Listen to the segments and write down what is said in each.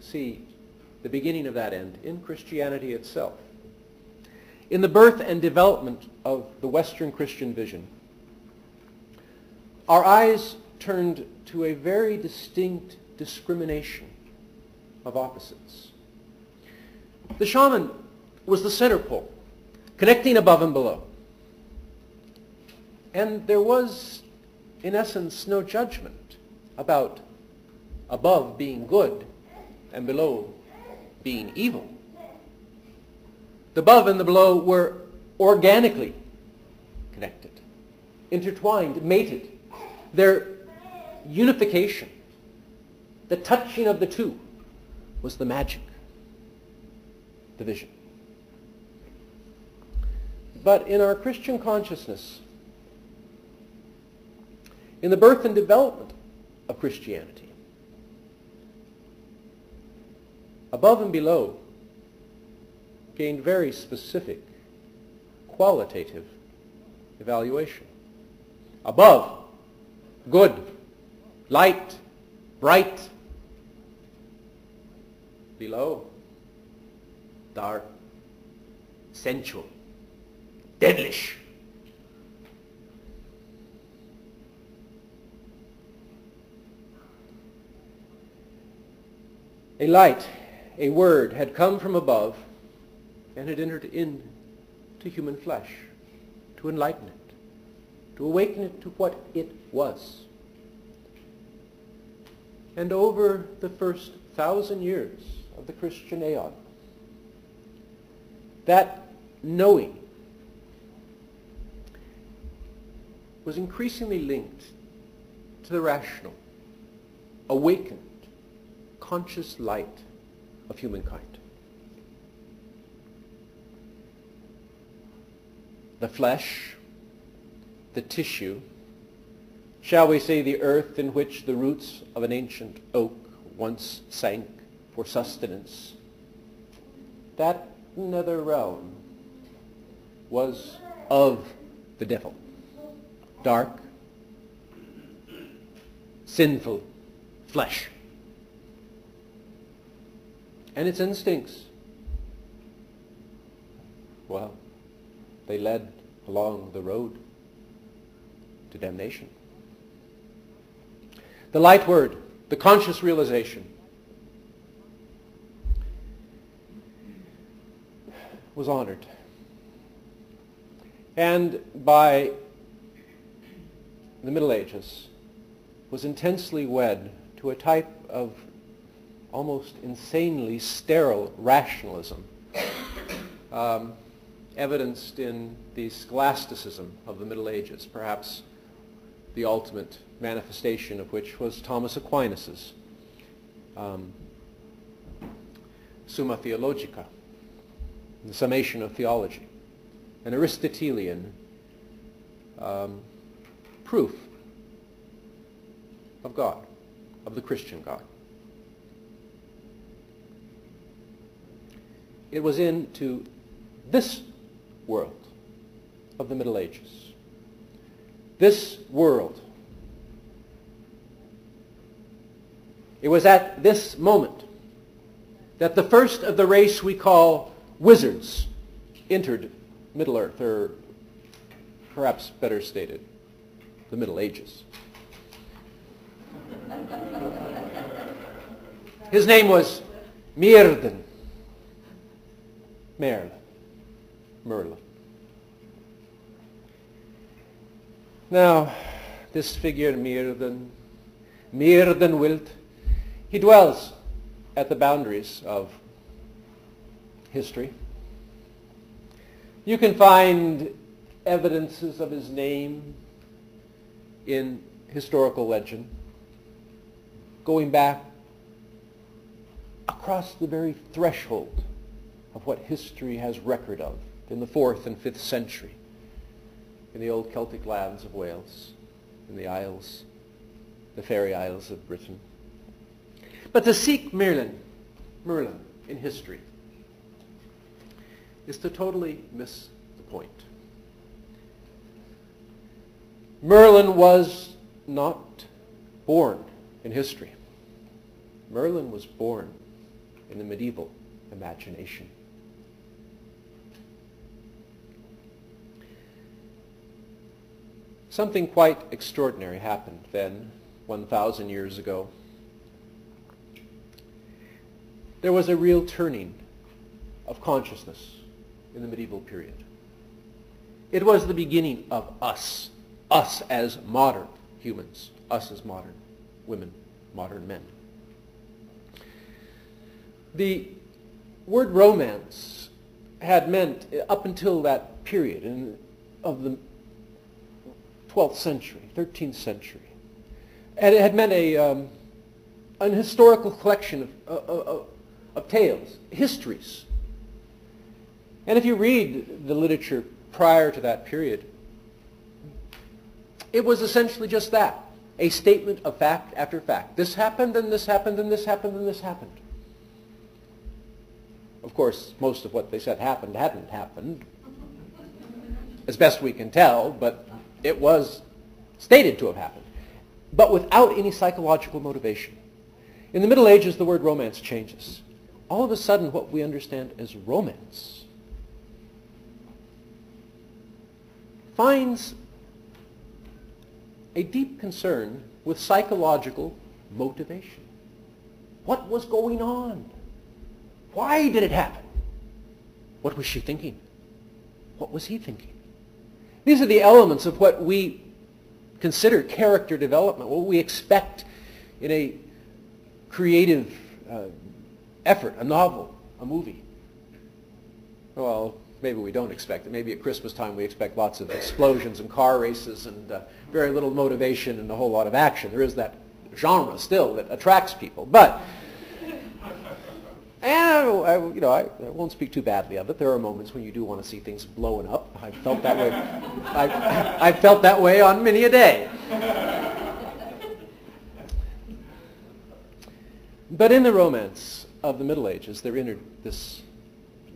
see the beginning of that end in Christianity itself. In the birth and development of the Western Christian vision, our eyes turned to a very distinct discrimination of opposites. The shaman was the center pole, connecting above and below. And there was, in essence, no judgment about above being good and below being evil. The above and the below were organically connected, intertwined, mated. Their unification, the touching of the two, was the magic, the vision. But in our Christian consciousness, in the birth and development of Christianity, above and below gained very specific, qualitative evaluation. Above, good, light, bright. Below, dark, sensual, devilish. A light, a word had come from above and had entered into human flesh to enlighten it, to awaken it to what it was. And over the first 1,000 years of the Christian aeon, that knowing was increasingly linked to the rational, awakened, conscious light of humankind. The flesh, the tissue, shall we say the earth in which the roots of an ancient oak once sank for sustenance, that nether realm was of the devil. Dark, sinful flesh. And its instincts, well, they led along the road to damnation. The light word, the conscious realization, was honored. And by the Middle Ages was intensely wed to a type of almost insanely sterile rationalism, evidenced in the scholasticism of the Middle Ages, perhaps the ultimate manifestation of which was Thomas Aquinas's Summa Theologica, the summation of theology, an Aristotelian proof of God, of the Christian God. It was into this world of the Middle Ages, this world. It was at this moment that the first of the race we call wizards entered Middle-earth, or perhaps better stated, the Middle Ages. His name was Merlin. Merlin. Now, this figure, Merlin Wilt, he dwells at the boundaries of history. You can find evidences of his name in historical legend, going back across the very threshold of what history has record of in the 4th and 5th century, in the old Celtic lands of Wales, in the Isles, the Fairy Isles of Britain. But to seek Merlin in history is to totally miss the point. Merlin was not born in history. Merlin was born in the medieval imagination. Something quite extraordinary happened then, 1,000 years ago. There was a real turning of consciousness in the medieval period. It was the beginning of us as modern humans, us as modern women, modern men. The word romance had meant, up until that period of the 12th century, 13th century, and it had meant an historical collection of tales, histories. And if you read the literature prior to that period, it was essentially just that, a statement of fact after fact. This happened, and this happened, and this happened, and this happened. Of course, most of what they said happened hadn't happened, as best we can tell, but it was stated to have happened, but without any psychological motivation. In the Middle Ages, the word romance changes. All of a sudden, what we understand as romance finds a deep concern with psychological motivation. What was going on? Why did it happen? What was she thinking? What was he thinking? These are the elements of what we consider character development, what we expect in a creative effort, a novel, a movie. Well, maybe we don't expect it. Maybe at Christmas time we expect lots of explosions and car races and very little motivation and a whole lot of action. There is that genre still that attracts people. But, and I won't speak too badly of it. There are moments when you do want to see things blowing up. I've felt that way. I've felt that way on many a day. But in the romance of the Middle Ages, there entered this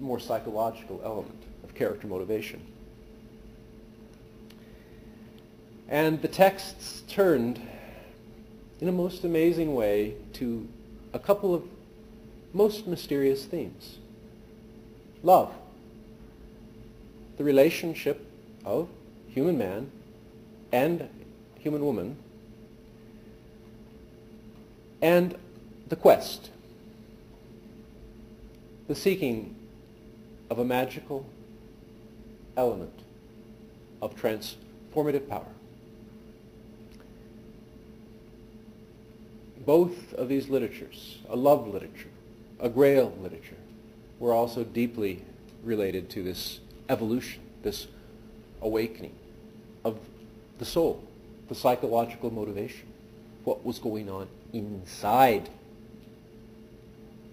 more psychological element of character motivation. And the texts turned in a most amazing way to a couple of most mysterious themes. Love, the relationship of human man and human woman, and the quest, the seeking of a magical element of transformative power. Both of these literatures, a love literature, a Grail literature, were also deeply related to this evolution, this awakening of the soul, the psychological motivation, what was going on inside,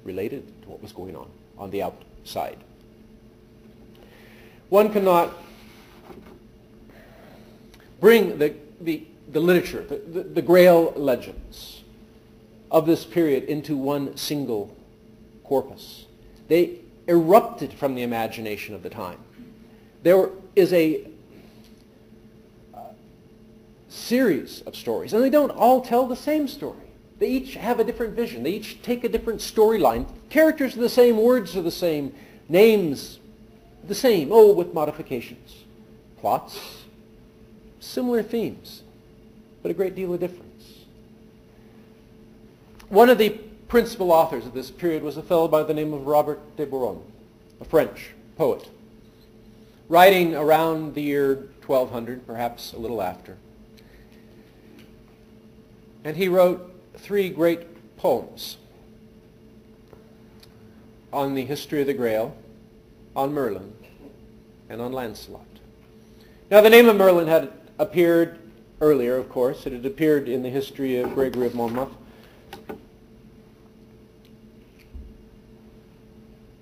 related to what was going on the outside. One cannot bring the literature, the Grail legends of this period into one single corpus. They erupted from the imagination of the time. There is a series of stories, and they don't all tell the same story. They each have a different vision. They each take a different storyline. Characters are the same, words are the same, names the same, with modifications. Plots, similar themes, but a great deal of difference. One of the principal authors of this period was a fellow by the name of Robert de Boron, a French poet, writing around the year 1200, perhaps a little after. And he wrote 3 great poems on the history of the Grail, on Merlin, and on Lancelot. Now, the name of Merlin had appeared earlier, of course. It had appeared in the history of Gregory of Monmouth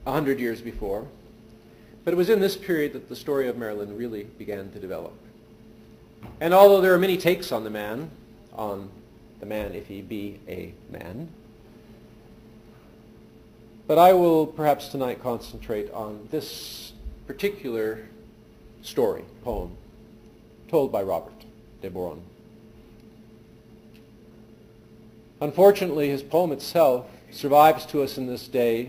100 years before. But it was in this period that the story of Merlin really began to develop. And although there are many takes on the man if he be a man, but I will perhaps tonight concentrate on this particular story, poem, told by Robert de Boron. Unfortunately, his poem itself survives to us in this day